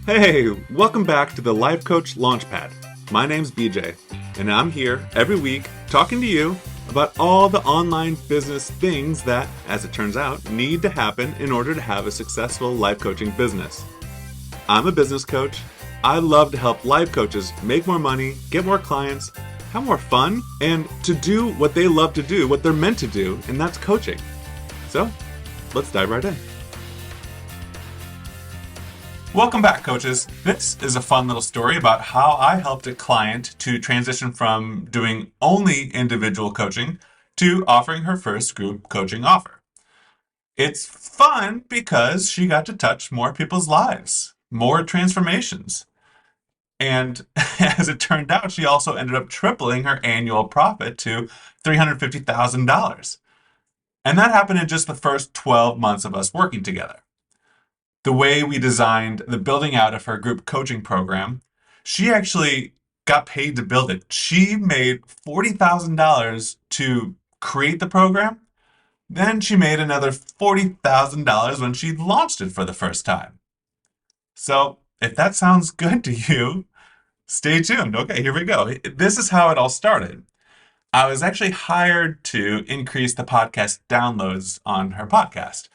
Hey, welcome back to the Life Coach Launchpad. My name's BJ, and I'm here every week talking to you about all the online business things that, as it turns out, need to happen in order to have a successful life coaching business. I'm a business coach. I love to help life coaches make more money, get more clients, have more fun, and to do what they love to do, what they're meant to do, and that's coaching. So, let's dive right in. Welcome back, coaches. This is a fun little story about how I helped a client to transition from doing only individual coaching to offering her first group coaching offer. It's fun because she got to touch more people's lives, more transformations. And as it turned out, she also ended up tripling her annual profit to $350,000. And that happened in just the first 12 months of us working together. The way we designed the building out of her group coaching program, she actually got paid to build it. She made $40,000 to create the program. Then she made another $40,000 when she launched it for the first time. So if that sounds good to you, stay tuned. Okay, here we go. This is how it all started. I was actually hired to increase the podcast downloads on her podcast,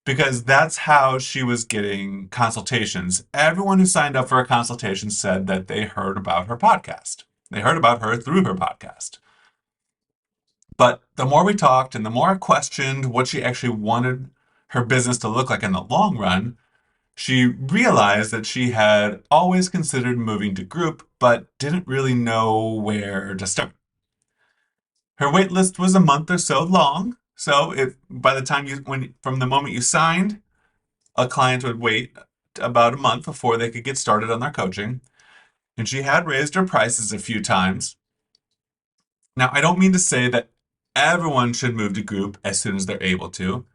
because that's how she was getting consultations. Everyone who signed up for a consultation said that they heard about her podcast. They heard about her through her podcast. But the more we talked and the more I questioned what she actually wanted her business to look like in the long run, she realized that she had always considered moving to group, but didn't really know where to start. Her wait list was a month or so long. So if by the time from the moment you signed, a client would wait about a month before they could get started on their coaching. And she had raised her prices a few times. Now, I don't mean to say that everyone should move to group as soon as they're able to.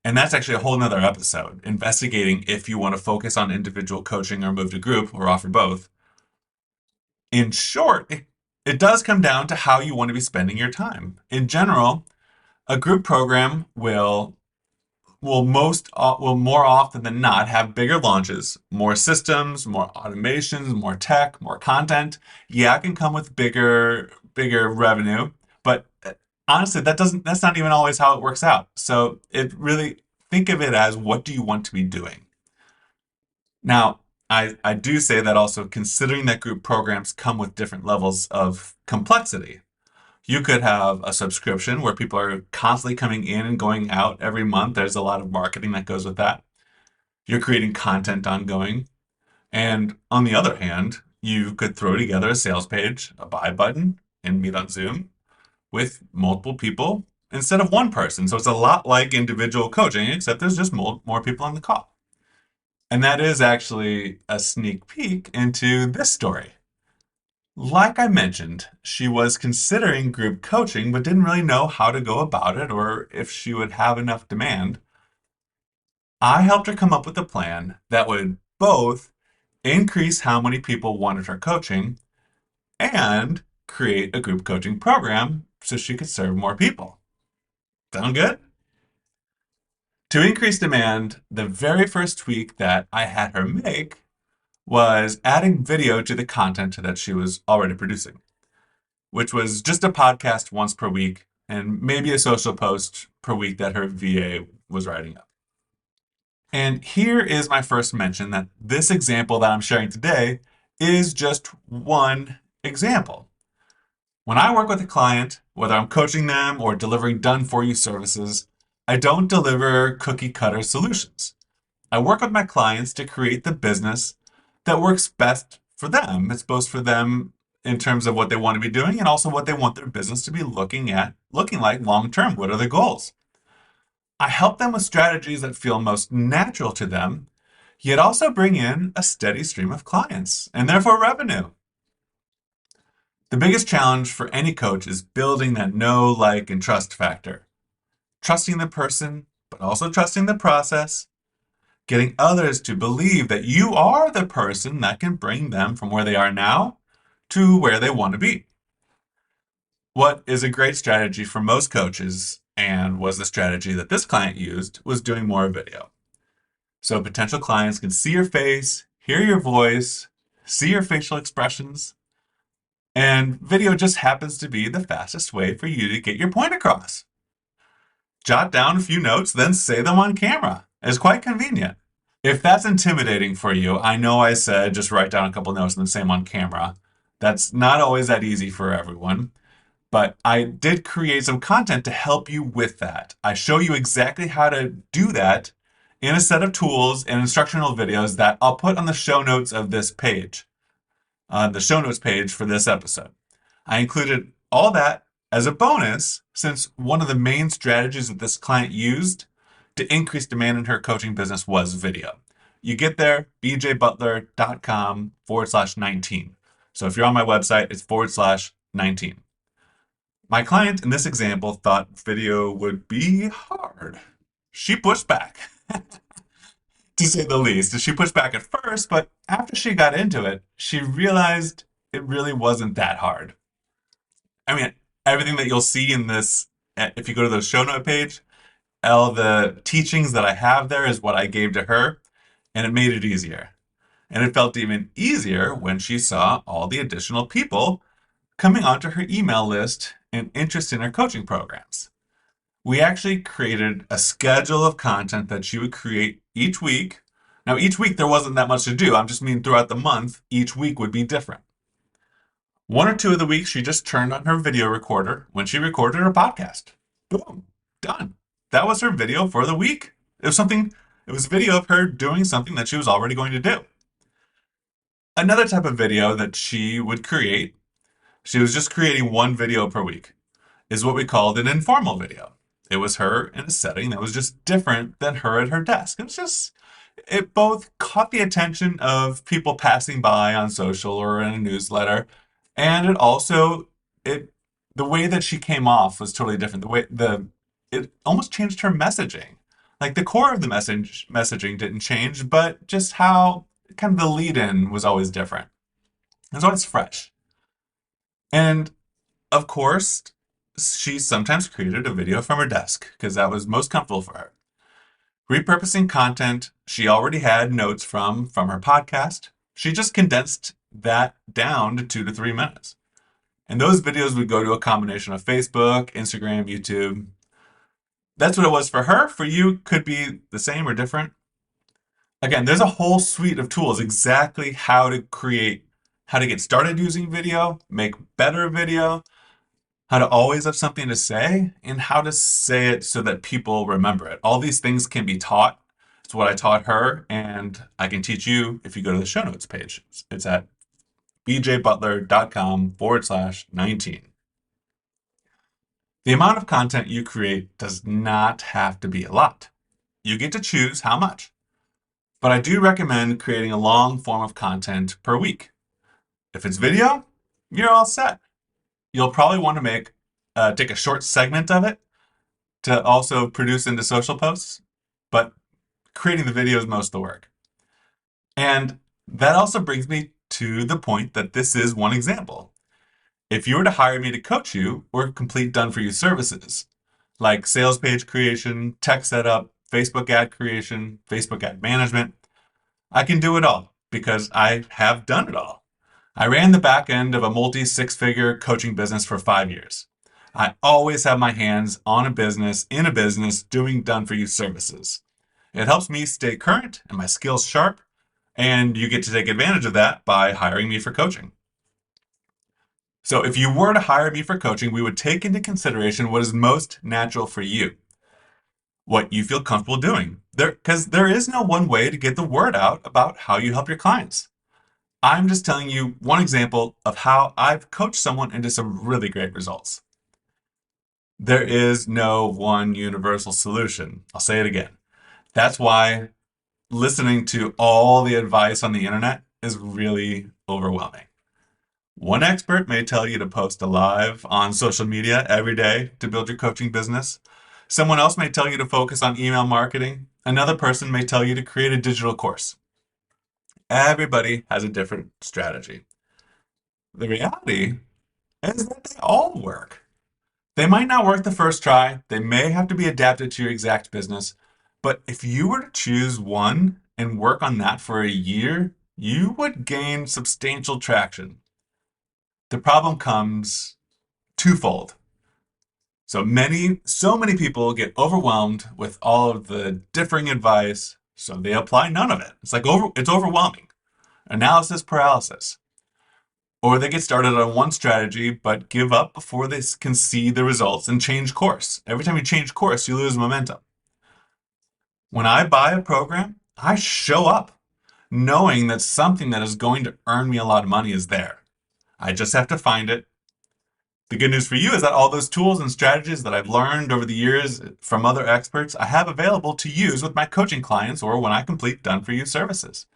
And that's actually a whole nother episode, investigating if you want to focus on individual coaching or move to group or offer both. In short, it does come down to how you want to be spending your time. In general, a group program will more often than not have bigger launches, more systems, more automations, more tech, more content. Yeah, it can come with bigger revenue, but honestly, that's not even always how it works out. So it really, think of it as, what do you want to be doing? Now, I do say that also considering that group programs come with different levels of complexity. You could have a subscription where people are constantly coming in and going out every month. There's a lot of marketing that goes with that. You're creating content ongoing. And on the other hand, you could throw together a sales page, a buy button, and meet on Zoom with multiple people instead of one person. So it's a lot like individual coaching, except there's just more people on the call. And that is actually a sneak peek into this story. Like I mentioned, she was considering group coaching, but didn't really know how to go about it or if she would have enough demand. I helped her come up with a plan that would both increase how many people wanted her coaching and create a group coaching program so she could serve more people. Sound good? To increase demand, the very first tweak that I had her make was adding video to the content that she was already producing, which was just a podcast once per week and maybe a social post per week that her VA was writing up. And here is my first mention that this example that I'm sharing today is just one example. When I work with a client, whether I'm coaching them or delivering done-for-you services, I don't deliver cookie-cutter solutions. I work with my clients to create the business that works best for them. It's both for them in terms of what they want to be doing and also what they want their business to be looking like long-term. What are their goals? I help them with strategies that feel most natural to them, yet also bring in a steady stream of clients and therefore revenue. The biggest challenge for any coach is building that know, like, and trust factor. Trusting the person, but also trusting the process. Getting others to believe that you are the person that can bring them from where they are now to where they want to be. What is a great strategy for most coaches, and was the strategy that this client used, was doing more video. So potential clients can see your face, hear your voice, see your facial expressions, and video just happens to be the fastest way for you to get your point across. Jot down a few notes, then say them on camera. It's quite convenient. If that's intimidating for you, I know I said just write down a couple notes and then say them on camera. That's not always that easy for everyone, but I did create some content to help you with that. I show you exactly how to do that in a set of tools and instructional videos that I'll put on the show notes of this page, the show notes page for this episode. I included all that as a bonus since one of the main strategies that this client used to increase demand in her coaching business was video. You get there, bjbutler.com/19. So if you're on my website, it's /19. My client in this example thought video would be hard. She pushed back, to say the least. She pushed back at first, but after she got into it, she realized it really wasn't that hard. I mean, everything that you'll see in this, if you go to the show note page, all the teachings that I have there is what I gave to her, and it made it easier. And it felt even easier when she saw all the additional people coming onto her email list and interest in her coaching programs. We actually created a schedule of content that she would create each week. Now, each week there wasn't that much to do. I'm just mean throughout the month, each week would be different. One or two of the weeks, she just turned on her video recorder when she recorded her podcast. Boom, done. That was her video for the week. It was a video of her doing something that she was already going to do. Another type of video that she would create, she was just creating one video per week, is what we called an informal video. It was her in a setting that was just different than her at her desk. It both caught the attention of people passing by on social or in a newsletter, and the way that she came off was totally different. It almost changed her messaging. Like the core of the messaging didn't change, but just how kind of the lead-in was always different. It was always fresh. And of course, she sometimes created a video from her desk because that was most comfortable for her. Repurposing content she already had notes from her podcast. She just condensed that down to 2 to 3 minutes. And those videos would go to a combination of Facebook, Instagram, YouTube. That's what it was for her. For you, could be the same or different. Again, there's a whole suite of tools exactly how to get started using video, make better video, how to always have something to say, and how to say it so that people remember it. All these things can be taught. It's what I taught her, and I can teach you if you go to the show notes page. It's at bjbutler.com/19. The amount of content you create does not have to be a lot. You get to choose how much. But I do recommend creating a long form of content per week. If it's video, you're all set. You'll probably want to take a short segment of it to also produce into social posts, but creating the video is most of the work. And that also brings me to the point that this is one example. If you were to hire me to coach you or complete done-for-you services, like sales page creation, tech setup, Facebook ad creation, Facebook ad management, I can do it all because I have done it all. I ran the back end of a multi-six-figure coaching business for 5 years. I always have my hands on a business, in a business, doing done-for-you services. It helps me stay current and my skills sharp, and you get to take advantage of that by hiring me for coaching. So if you were to hire me for coaching, we would take into consideration what is most natural for you, what you feel comfortable doing. Because there is no one way to get the word out about how you help your clients. I'm just telling you one example of how I've coached someone into some really great results. There is no one universal solution. I'll say it again. That's why listening to all the advice on the internet is really overwhelming. One expert may tell you to post live on social media every day to build your coaching business. Someone else may tell you to focus on email marketing. Another person may tell you to create a digital course. Everybody has a different strategy. The reality is that they all work. They might not work the first try. They may have to be adapted to your exact business. But if you were to choose one and work on that for a year, you would gain substantial traction. The problem comes twofold. So many people get overwhelmed with all of the differing advice, so they apply none of it. It's overwhelming. Analysis paralysis. Or they get started on one strategy but give up before they can see the results and change course. Every time you change course, you lose momentum. When I buy a program, I show up knowing that something that is going to earn me a lot of money is there. I just have to find it. The good news for you is that all those tools and strategies that I've learned over the years from other experts, I have available to use with my coaching clients or when I complete done for you services.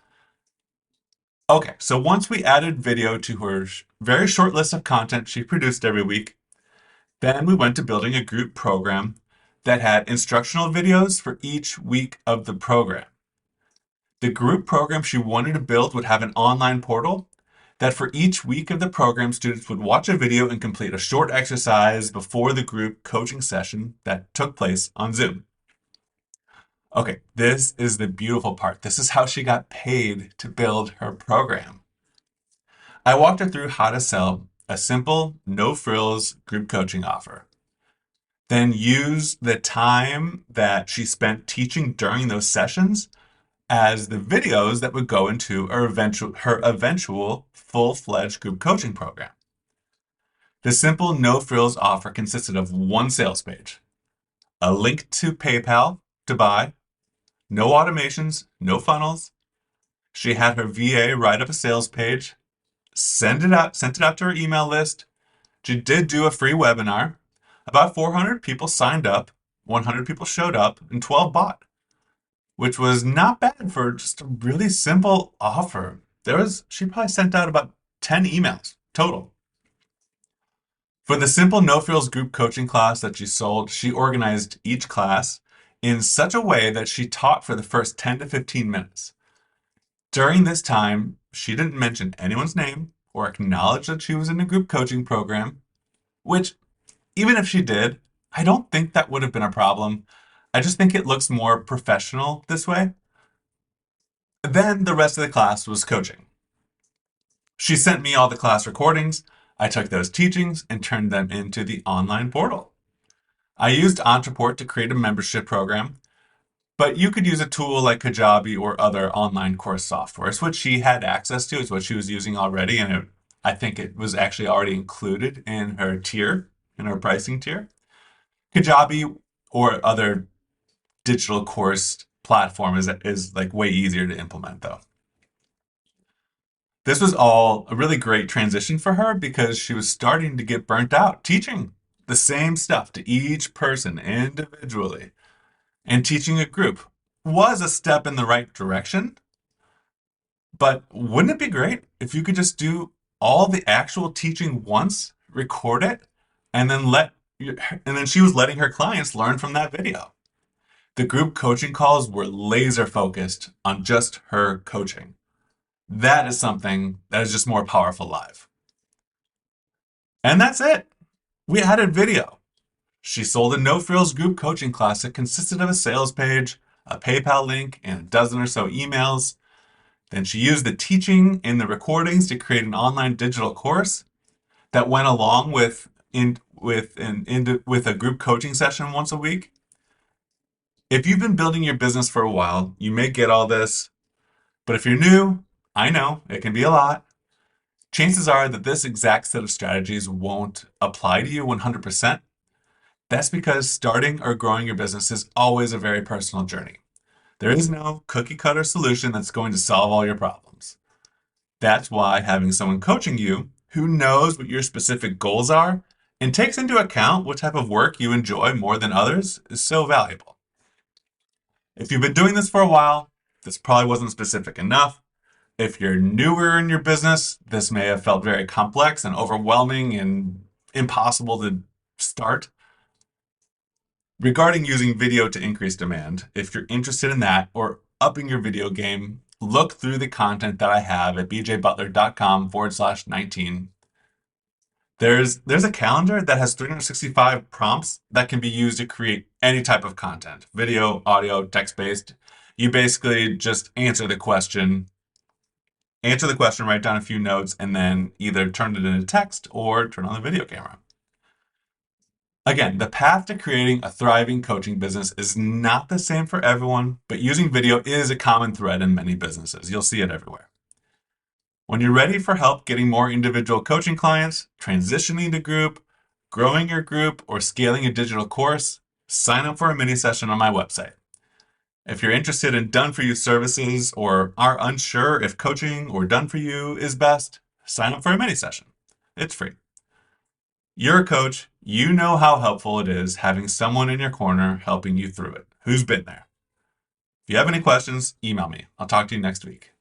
Okay, so once we added video to her very short list of content she produced every week, then we went to building a group program that had instructional videos for each week of the program. The group program she wanted to build would have an online portal that for each week of the program, students would watch a video and complete a short exercise before the group coaching session that took place on Zoom. Okay, this is the beautiful part. This is how she got paid to build her program. I walked her through how to sell a simple, no frills group coaching offer. Then use the time that she spent teaching during those sessions as the videos that would go into her eventual full-fledged group coaching program. The simple no frills offer consisted of one sales page, a link to PayPal to buy, no automations, no funnels. She had her VA write up a sales page, sent it out to her email list. She did do a free webinar. About 400 people signed up, 100 people showed up, and 12 bought, which was not bad for just a really simple offer. She probably sent out about 10 emails total. For the simple no frills group coaching class that she sold, she organized each class in such a way that she taught for the first 10 to 15 minutes. During this time, she didn't mention anyone's name or acknowledge that she was in a group coaching program, which, even if she did, I don't think that would have been a problem. I just think it looks more professional this way. Then the rest of the class was coaching. She sent me all the class recordings. I took those teachings and turned them into the online portal. I used Ontraport to create a membership program, but you could use a tool like Kajabi or other online course software. It's what she had access to. It's what she was using already, and I think it was actually already included in her tier, in her pricing tier. Kajabi or other digital course platform is like way easier to implement though. This was all a really great transition for her because she was starting to get burnt out teaching the same stuff to each person individually. And teaching a group was a step in the right direction, but wouldn't it be great if you could just do all the actual teaching once, record it, and then she was letting her clients learn from that video. The group coaching calls were laser focused on just her coaching. That is something that is just more powerful live. And that's it. We added video. She sold a no frills group coaching class that consisted of a sales page, a PayPal link, and a dozen or so emails. Then she used the teaching in the recordings to create an online digital course that went along with a group coaching session once a week. If you've been building your business for a while, you may get all this, but if you're new, I know it can be a lot. Chances are that this exact set of strategies won't apply to you 100%. That's because starting or growing your business is always a very personal journey. There is no cookie cutter solution that's going to solve all your problems. That's why having someone coaching you who knows what your specific goals are and takes into account what type of work you enjoy more than others is so valuable. If you've been doing this for a while, this probably wasn't specific enough. If you're newer in your business, this may have felt very complex and overwhelming and impossible to start. Regarding using video to increase demand, if you're interested in that or upping your video game, look through the content that I have at bjbutler.com/19. There's a calendar that has 365 prompts that can be used to create any type of content, video, audio, text-based. You basically just answer the question, answer the question, write down a few notes, and then either turn it into text or turn on the video camera. Again, the path to creating a thriving coaching business is not the same for everyone, but using video is a common thread in many businesses. You'll see it everywhere. When you're ready for help getting more individual coaching clients, transitioning to group, growing your group, or scaling a digital course, sign up for a mini session on my website. If you're interested in done for you services or are unsure if coaching or done for you is best, sign up for a mini session. It's free. You're a coach. You know how helpful it is having someone in your corner helping you through it. Who's been there? If you have any questions, email me. I'll talk to you next week.